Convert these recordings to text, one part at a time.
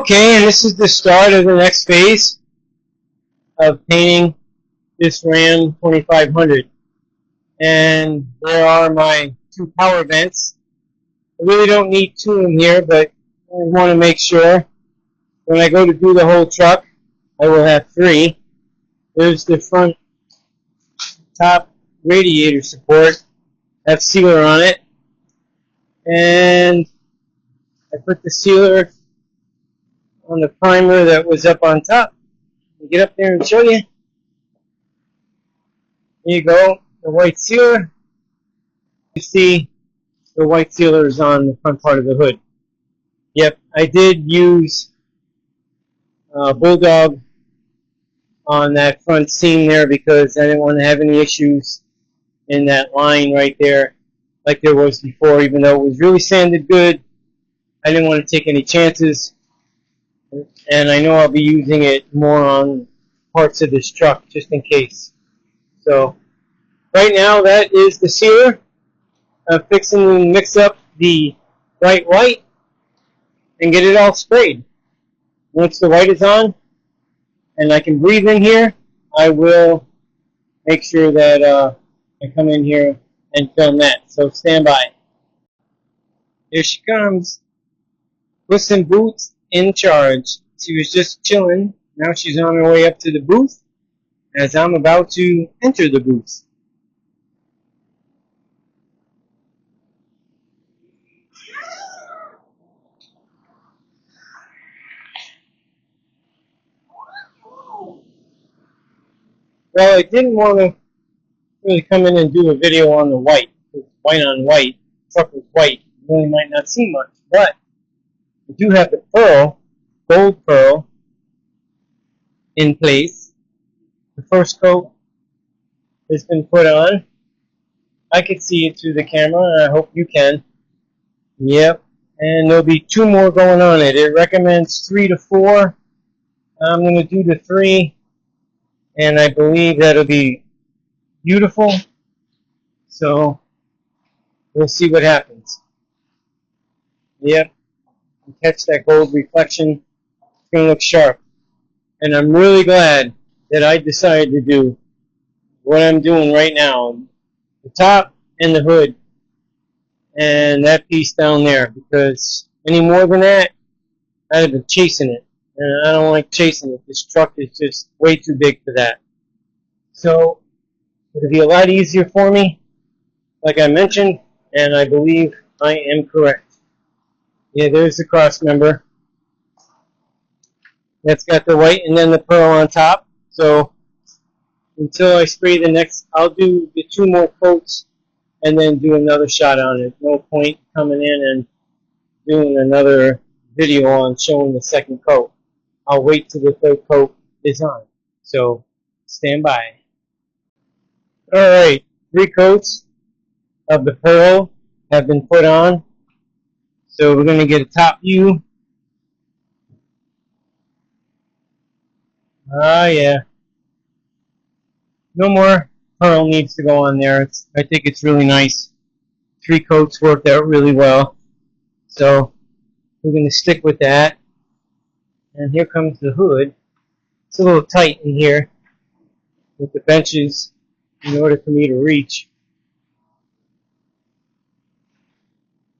Okay, and this is the start of the next phase of painting this Ram 2500. And there are my two power vents. I really don't need two in here, but I want to make sure when I go to do the whole truck, I will have three. There's the front top radiator support. Have sealer on it. And I put the sealer on the primer that was up on top. I'll get up there and show you. Here you go, the white sealer. You see the white sealer is on the front part of the hood. Yep, I did use Bulldog on that front seam there because I didn't want to have any issues in that line right there like there was before. Even though it was really sanded good, I didn't want to take any chances. And I know I'll be using it more on parts of this truck just in case. So right now that is the sealer. I'm fixing to mix up the bright white and get it all sprayed. Once the white is on and I can breathe in here, I will make sure that I come in here and film that. So stand by. Here she comes. Puss in Boots in charge. She was just chilling. Now she's on her way up to the booth as I'm about to enter the booth. Well, I didn't want to really come in and do a video on the white. It's white on white. The truck was white. You really might not see much. But I do have the pearl, gold pearl, in place. The first coat has been put on. I can see it through the camera, and I hope you can. Yep. And there'll be two more going on it. It recommends 3 to 4. I'm going to do the 3, and I believe that'll be beautiful. So we'll see what happens. Yep. Catch that gold reflection. It's going to look sharp. And I'm really glad that I decided to do what I'm doing right now. The top and the hood. And that piece down there. Because any more than that, I'd have been chasing it. And I don't like chasing it. This truck is just way too big for that. So it'll be a lot easier for me, like I mentioned, and I believe I am correct. Yeah, there's the cross member. That's got the white and then the pearl on top. So until I spray the next, I'll do the 2 more coats and then do another shot on it. No point coming in and doing another video on showing the second coat. I'll wait till the 3rd coat is on. So stand by. Alright, 3 coats of the pearl have been put on. So we're going to get a top view. Ah, yeah. No more pearl needs to go on there. I think it's really nice. 3 coats worked out really well. So we're going to stick with that. And here comes the hood. It's a little tight in here with the benches in order for me to reach.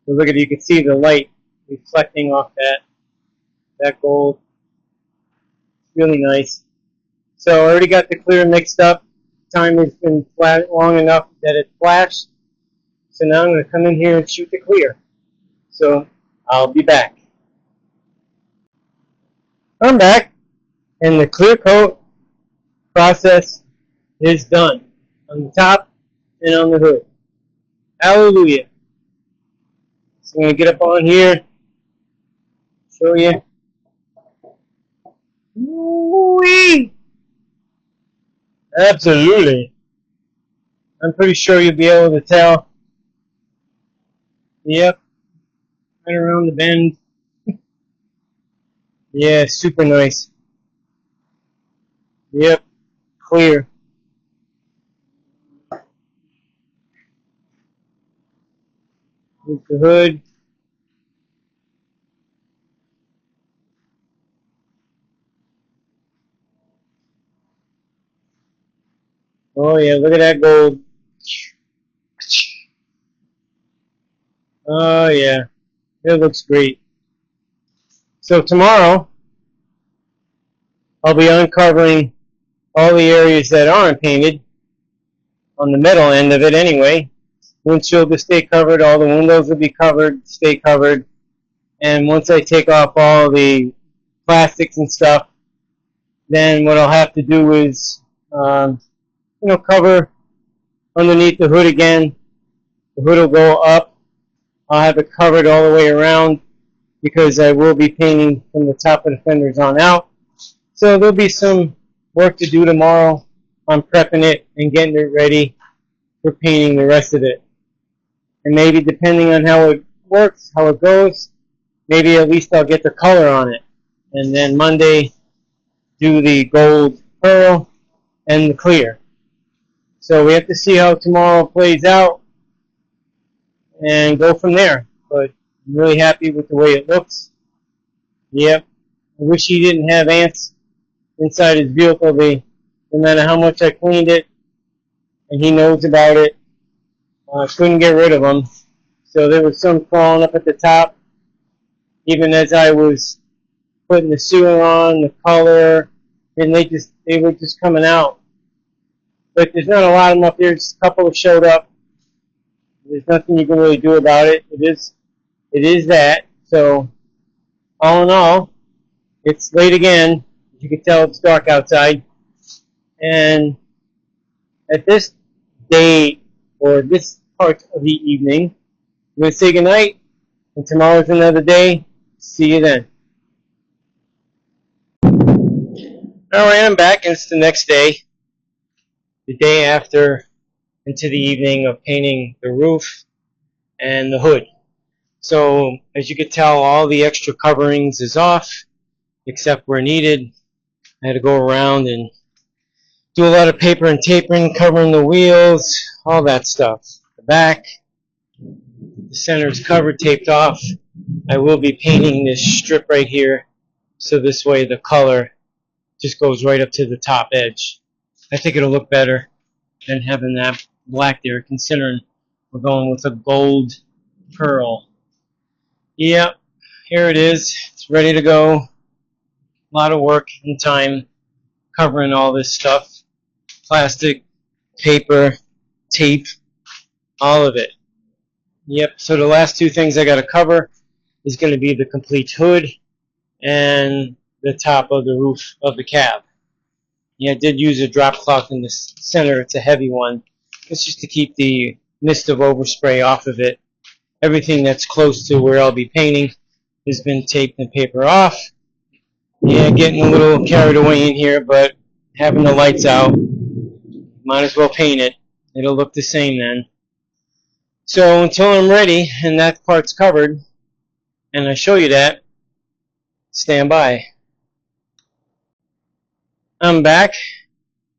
So look at it, you can see the light reflecting off that gold. It's really nice. So I already got the clear mixed up. Time has been flat long enough that it flashed. So now I'm going to come in here and shoot the clear. So I'll be back. I'm back, and the clear coat process is done on the top and on the hood. Hallelujah. So I'm going to get up on here, show you. Woo-wee! Absolutely. I'm pretty sure you'll be able to tell. Yep. Right around the bend. Yeah, super nice. Yep. Clear. Here's the hood. Oh yeah, look at that gold. Oh yeah, it looks great. So tomorrow, I'll be uncovering all the areas that aren't painted, on the metal end of it anyway. Windshield will stay covered, all the windows will be covered, stay covered. And once I take off all the plastics and stuff, then what I'll have to do is, cover underneath the hood again. The hood will go up. I'll have it covered all the way around because I will be painting from the top of the fenders on out. So there'll be some work to do tomorrow on prepping it and getting it ready for painting the rest of it. And maybe depending on how it works, how it goes, maybe at least I'll get the color on it. And then Monday, do the gold pearl and the clear. So we have to see how tomorrow plays out and go from there. But I'm really happy with the way it looks. Yep. I wish he didn't have ants inside his vehicle. No matter how much I cleaned it, and he knows about it, I couldn't get rid of them. So there was some crawling up at the top, even as I was putting the sealer on, the color, and they were just coming out. But there's not a lot of them up there. Just a couple have showed up. There's nothing you can really do about it. It is that. So all in all, it's late again. As you can tell, it's dark outside. And at this day, or this part of the evening, I'm going to say goodnight. And tomorrow's another day. See you then. Alright, I'm back, and it's the next day. The day after into the evening of painting the roof and the hood. So, as you can tell, all the extra coverings is off, except where needed. I had to go around and do a lot of paper and taping, covering the wheels, all that stuff. The back, the center is covered, taped off. I will be painting this strip right here, so this way the color just goes right up to the top edge. I think it'll look better than having that black there, considering we're going with a gold pearl. Yep, here it is. It's ready to go. A lot of work and time covering all this stuff. Plastic, paper, tape, all of it. Yep, so the last two things I got to cover is going to be the complete hood and the top of the roof of the cab. Yeah, I did use a drop cloth in the center. It's a heavy one. It's just to keep the mist of overspray off of it. Everything that's close to where I'll be painting has been taped and paper off. Yeah, getting a little carried away in here, but having the lights out, might as well paint it. It'll look the same then. So until I'm ready and that part's covered, and I show you that, stand by. I'm back,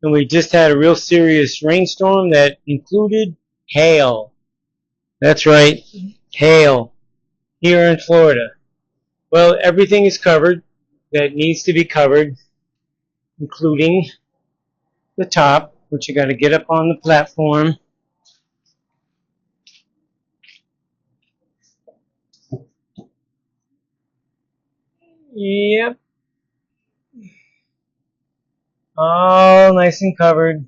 and we just had a real serious rainstorm that included hail. That's right, hail here in Florida. Well, everything is covered that needs to be covered, including the top, which you got to get up on the platform. Yep. All nice and covered.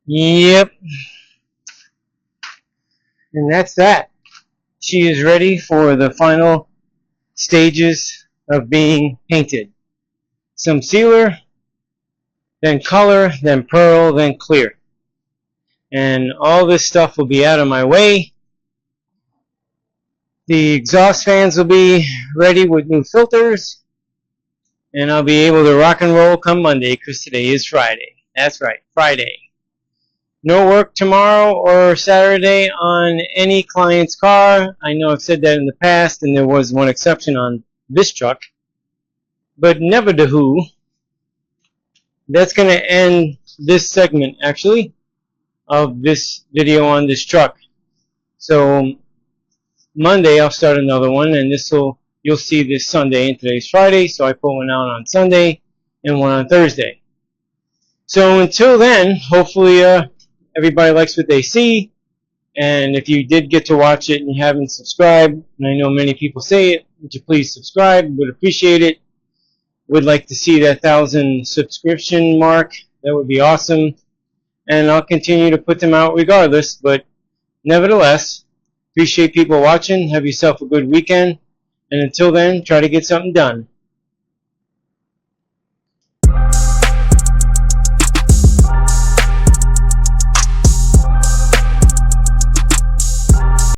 Yep. And that's that. She is ready for the final stages of being painted. Some sealer, then color, then pearl, then clear. And all this stuff will be out of my way. The exhaust fans will be ready with new filters. And I'll be able to rock and roll come Monday, because today is Friday. That's right, Friday. No work tomorrow or Saturday on any client's car. I know I've said that in the past, and there was one exception on this truck. But never the who. That's going to end this segment, actually, of this video on this truck. So Monday I'll start another one, and you'll see this Sunday, and today's Friday, so I put one out on Sunday and one on Thursday. So until then, hopefully everybody likes what they see. And if you did get to watch it and you haven't subscribed, and I know many people say it, would you please subscribe? Would appreciate it. Would like to see that 1,000 subscription mark. That would be awesome. And I'll continue to put them out regardless. But nevertheless, appreciate people watching. Have yourself a good weekend. And until then, try to get something done.